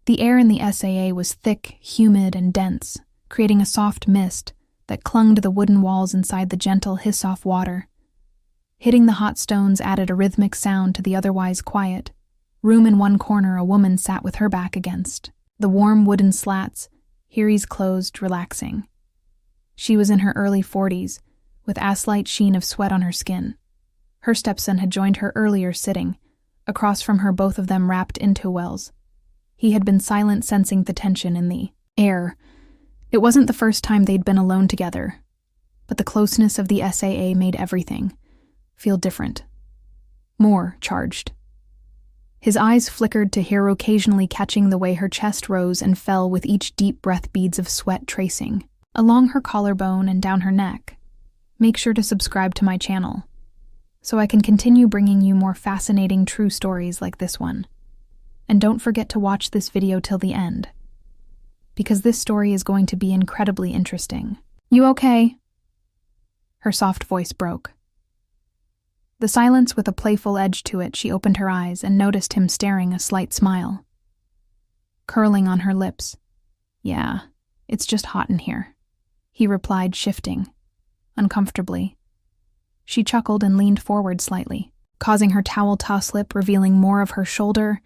The air in the SAA was thick, humid, and dense, creating a soft mist that clung to the wooden walls inside the gentle hiss-off water. Hitting the hot stones added a rhythmic sound to the otherwise quiet room. In one corner, a woman sat with her back against the warm wooden slats, iris closed, relaxing. She was in her early 40s, with a slight sheen of sweat on her skin. Her stepson had joined her earlier, sitting across from her, both of them wrapped in towels. He had been silent, sensing the tension in the air. It wasn't the first time they'd been alone together, but the closeness of the SAA made everything feel different, more charged. His eyes flickered to her, occasionally catching the way her chest rose and fell with each deep breath, beads of sweat tracing along her collarbone and down her neck. Make sure to subscribe to my channel so I can continue bringing you more fascinating true stories like this one. And don't forget to watch this video till the end, because this story is going to be incredibly interesting. You okay? Her soft voice broke. The silence with a playful edge to it. She opened her eyes and noticed him staring, a slight smile curling on her lips. Yeah, it's just hot in here, he replied, shifting uncomfortably. She chuckled and leaned forward slightly, causing her towel to slip, revealing more of her shoulder.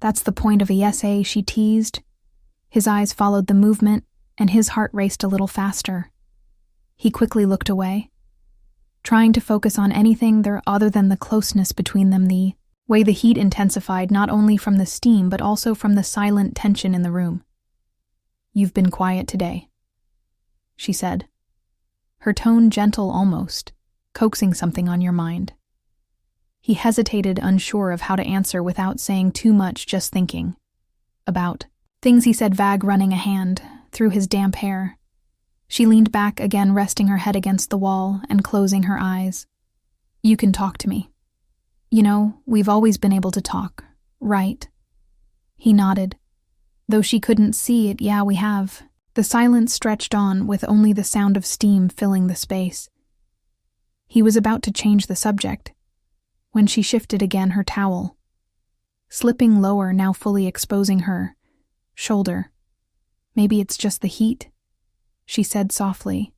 That's the point of a essay, she teased. His eyes followed the movement, and his heart raced a little faster. He quickly looked away, trying to focus on anything there other than the closeness between them, the way the heat intensified, not only from the steam but also from the silent tension in the room. You've been quiet today, she said, her tone gentle, almost coaxing something on your mind. He hesitated, unsure of how to answer without saying too much, just thinking about things. He said, vague, running a hand through his damp hair. She leaned back again, resting her head against the wall and closing her eyes. You can talk to me. You know, we've always been able to talk, right? He nodded, though she couldn't see it. Yeah, we have. The silence stretched on, with only the sound of steam filling the space. He was about to change the subject when she shifted again, her towel slipping lower, now fully exposing her shoulder. Maybe it's just the heat, she said softly,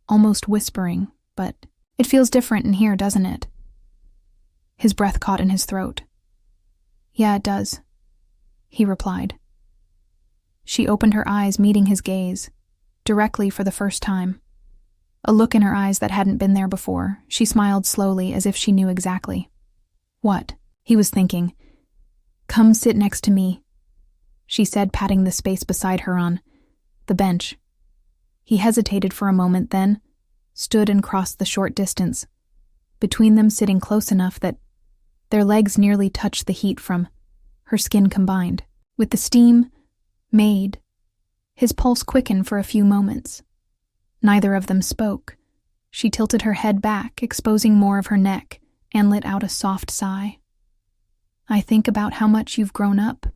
almost whispering, but it feels different in here, doesn't it? His breath caught in his throat. Yeah, it does, he replied. She opened her eyes, meeting his gaze directly for the first time. A look in her eyes that hadn't been there before. She smiled slowly, as if she knew exactly what he was thinking. Come sit next to me, she said, patting the space beside her on the bench. He hesitated for a moment, then stood and crossed the short distance between them, sitting close enough that their legs nearly touched the heat from her skin combined with the steam made his pulse quicken for a few moments. Neither of them spoke. She tilted her head back, exposing more of her neck, and let out a soft sigh. I think about how much you've grown up,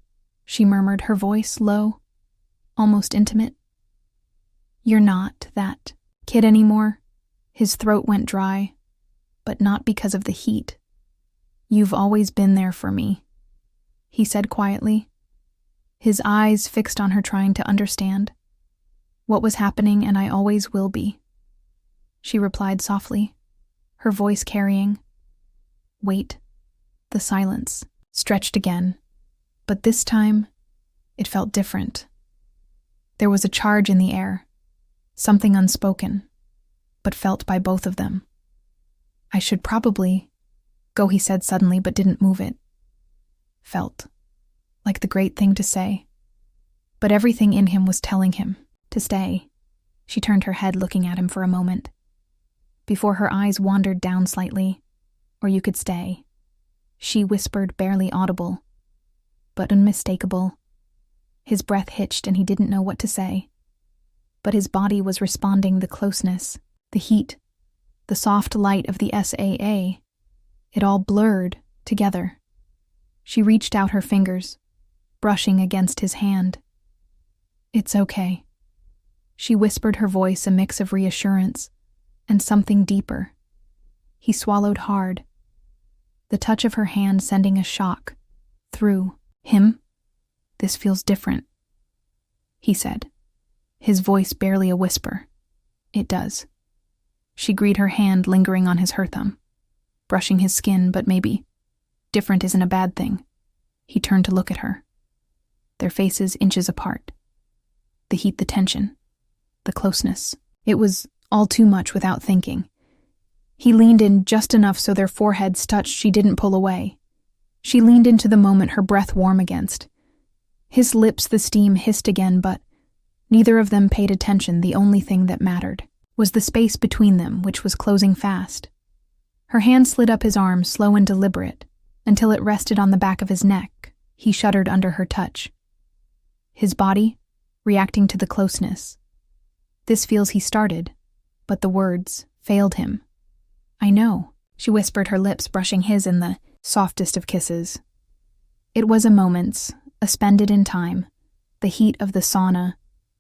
she murmured, her voice low, almost intimate. You're not that kid anymore. His throat went dry, but not because of the heat. You've always been there for me, he said quietly, his eyes fixed on her, trying to understand what was happening. And I always will be, she replied softly, her voice carrying weight. The silence stretched again, but this time it felt different. There was a charge in the air, something unspoken, but felt by both of them. I should probably go, he said suddenly, but didn't move it. Felt like the great thing to say, but everything in him was telling him to stay. She turned her head, looking at him for a moment, before her eyes wandered down slightly. Or you could stay, she whispered, barely audible, but unmistakable. His breath hitched and he didn't know what to say, but his body was responding. The closeness, the heat, the soft light of the SAA, it all blurred together. She reached out her fingers, brushing against his hand. It's okay, she whispered, her voice a mix of reassurance and something deeper. He swallowed hard, the touch of her hand sending a shock through him. "This feels different," he said, his voice barely a whisper. "It does." She agreed, her hand lingering on her thumb, brushing his skin, but maybe different isn't a bad thing. He turned to look at her. Their faces inches apart. The heat, the tension, the closeness. It was all too much without thinking. He leaned in just enough so their foreheads touched. She didn't pull away. She leaned into the moment, her breath warm against. His lips, the steam hissed again, but neither of them paid attention. The only thing that mattered was the space between them, which was closing fast. Her hand slid up his arm, slow and deliberate, until it rested on the back of his neck. He shuddered under her touch. His body reacting to the closeness. "This feels," he started, but the words failed him. "I know," she whispered, her lips brushing his in the softest of kisses. It was a moment's, suspended in time, the heat of the sauna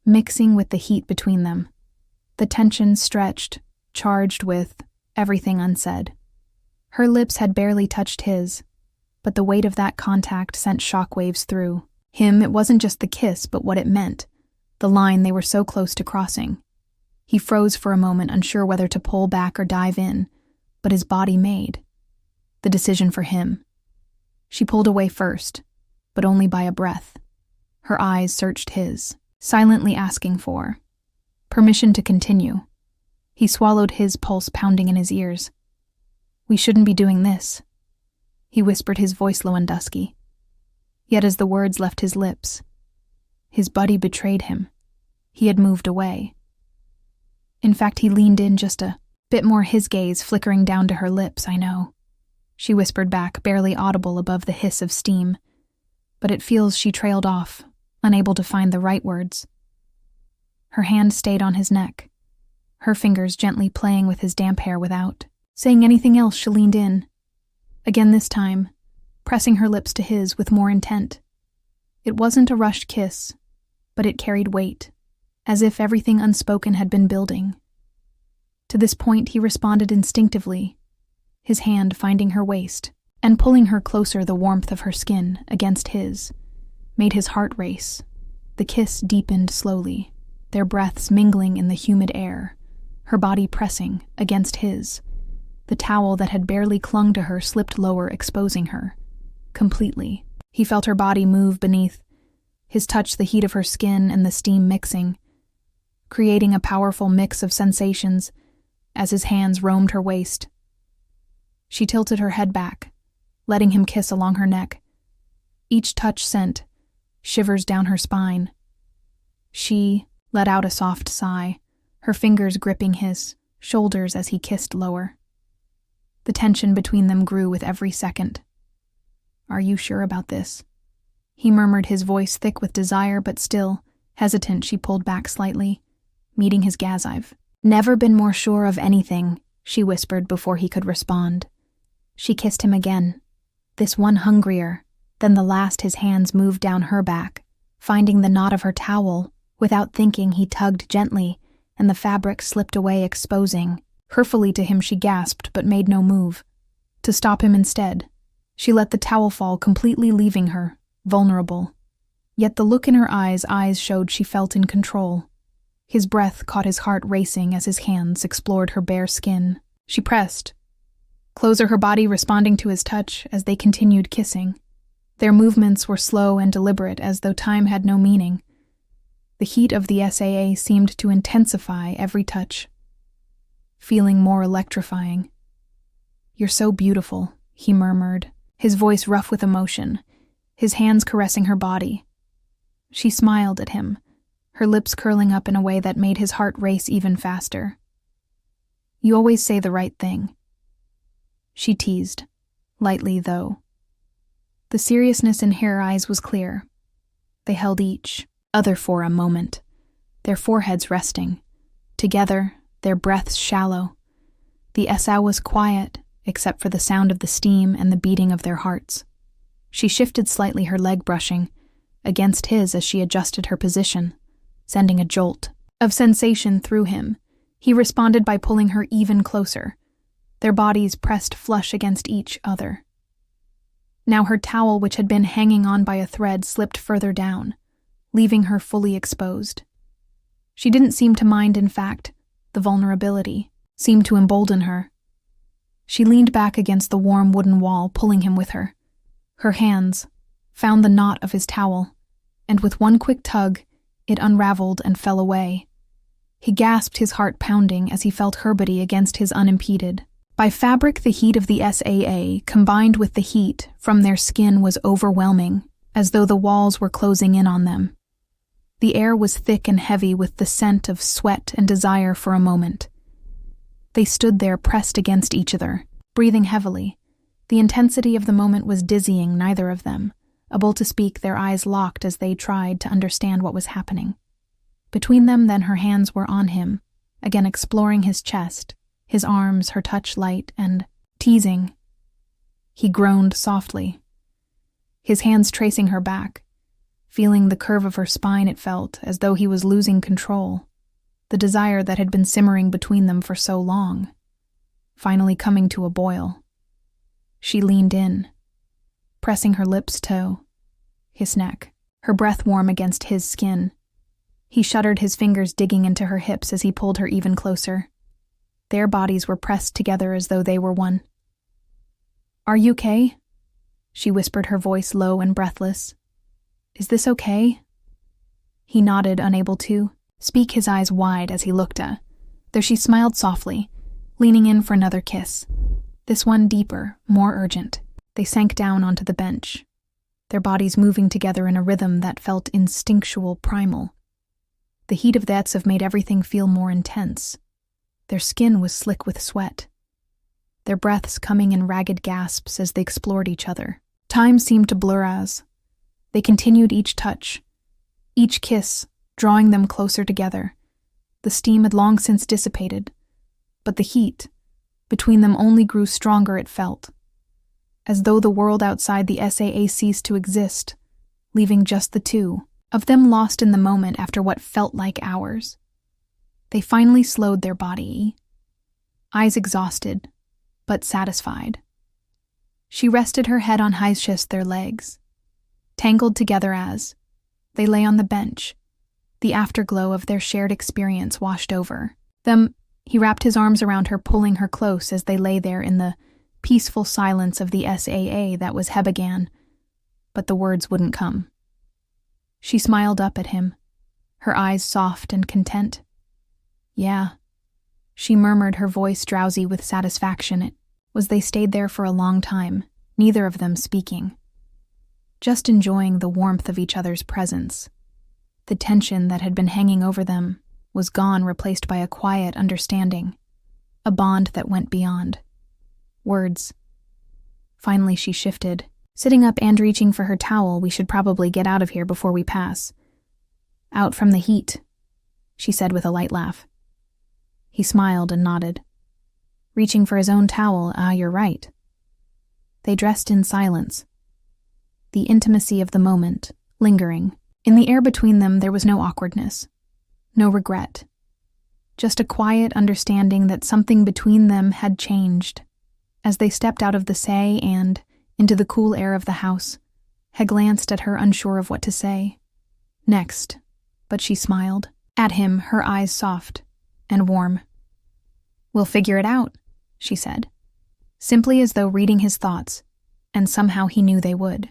mixing with the heat between them. The tension stretched, charged with everything unsaid. Her lips had barely touched his, but the weight of that contact sent shockwaves through him. It wasn't just the kiss, but what it meant, the line they were so close to crossing. He froze for a moment, unsure whether to pull back or dive in, but his body made the decision for him. She pulled away first, but only by a breath. Her eyes searched his, silently asking for permission to continue. He swallowed, his pulse pounding in his ears. "We shouldn't be doing this," he whispered, his voice low and dusky. Yet as the words left his lips, his body betrayed him. He had moved away. In fact, he leaned in just a bit more, his gaze flickering down to her lips. "I know," she whispered back, barely audible above the hiss of steam. But it feels, she trailed off, unable to find the right words. Her hand stayed on his neck, her fingers gently playing with his damp hair. Without saying anything else, she leaned in, again this time, pressing her lips to his with more intent. It wasn't a rushed kiss, but it carried weight, as if everything unspoken had been building. To this point, he responded instinctively, his hand finding her waist and pulling her closer. The warmth of her skin against his made his heart race. The kiss deepened slowly, their breaths mingling in the humid air, her body pressing against his. The towel that had barely clung to her slipped lower, exposing her completely. He felt her body move beneath, his touch, the heat of her skin and the steam mixing, creating a powerful mix of sensations as his hands roamed her waist. She tilted her head back, letting him kiss along her neck. Each touch sent shivers down her spine. She let out a soft sigh, her fingers gripping his shoulders as he kissed lower. The tension between them grew with every second. "Are you sure about this?" he murmured, his voice thick with desire, but still hesitant. She pulled back slightly, meeting his gaze. "I've never been more sure of anything," she whispered before he could respond. She kissed him again, this one hungrier than the last. His hands moved down her back, finding the knot of her towel. Without thinking, he tugged gently, and the fabric slipped away, exposing her fully to him. She gasped, but made no move. To stop him instead, she let the towel fall, completely leaving her vulnerable. Yet the look in her eyes showed she felt in control. His breath caught his heart racing as his hands explored her bare skin. She pressed closer, her body responding to his touch as they continued kissing. Their movements were slow and deliberate, as though time had no meaning. The heat of the SAA seemed to intensify every touch, feeling more electrifying. "You're so beautiful," he murmured, his voice rough with emotion, his hands caressing her body. She smiled at him, her lips curling up in a way that made his heart race even faster. "You always say the right thing," she teased, lightly though. The seriousness in her eyes was clear. They held each other for a moment, their foreheads resting. Together, their breaths shallow. The SA was quiet, except for the sound of the steam and the beating of their hearts. She shifted slightly, her leg brushing against his as she adjusted her position, sending a jolt of sensation through him. He responded by pulling her even closer, their bodies pressed flush against each other. Now her towel, which had been hanging on by a thread, slipped further down, leaving her fully exposed. She didn't seem to mind, in fact. The vulnerability seemed to embolden her. She leaned back against the warm wooden wall, pulling him with her. Her hands found the knot of his towel, and with one quick tug, it unraveled and fell away. He gasped, his heart pounding as he felt her body against his unimpeded. By fabric, the heat of the SAA, combined with the heat from their skin, was overwhelming, as though the walls were closing in on them. The air was thick and heavy with the scent of sweat and desire for a moment. They stood there pressed against each other, breathing heavily. The intensity of the moment was dizzying neither of them, able to speak, their eyes locked as they tried to understand what was happening. Between them, then, her hands were on him, again exploring his chest, his arms, her touch light and teasing. He groaned softly, his hands tracing her back. Feeling the curve of her spine, it felt as though he was losing control, the desire that had been simmering between them for so long, finally coming to a boil. She leaned in, pressing her lips to his neck, her breath warm against his skin. He shuddered, his fingers digging into her hips as he pulled her even closer. Their bodies were pressed together as though they were one. "Are you okay?" she whispered, her voice low and breathless. "Is this okay?" He nodded, unable to speak, his eyes wide as he looked at her. Though she smiled softly, leaning in for another kiss. This one deeper, more urgent. They sank down onto the bench, their bodies moving together in a rhythm that felt instinctual, primal. The heat of the Etsev made everything feel more intense. Their skin was slick with sweat, their breaths coming in ragged gasps as they explored each other. Time seemed to blur as they continued, each touch, each kiss, drawing them closer together. The steam had long since dissipated, but the heat between them only grew stronger, it felt, as though the world outside the SAA ceased to exist, leaving just the two of them lost in the moment after what felt like hours. They finally slowed their body, eyes exhausted, but satisfied. She rested her head on his chest, their legs tangled together as they lay on the bench. The afterglow of their shared experience washed over them. He wrapped his arms around her, pulling her close as they lay there in the peaceful silence of the SAA that was Hebegan, but the words wouldn't come. She smiled up at him, her eyes soft and content. "Yeah," she murmured, her voice drowsy with satisfaction. It was they stayed there for a long time, neither of them speaking, just enjoying the warmth of each other's presence. The tension that had been hanging over them was gone, replaced by a quiet understanding, a bond that went beyond words. Finally she shifted, sitting up and reaching for her towel. "We should probably get out of here before we pass out from the heat," she said with a light laugh. He smiled and nodded, reaching for his own towel. You're right." They dressed in silence, the intimacy of the moment lingering. In the air between them there was no awkwardness, no regret, just a quiet understanding that something between them had changed. As they stepped out of the say and into the cool air of the house, had glanced at her, unsure of what to say next, but she smiled at him, her eyes soft and warm. "We'll figure it out," she said, simply as though reading his thoughts, and somehow he knew they would.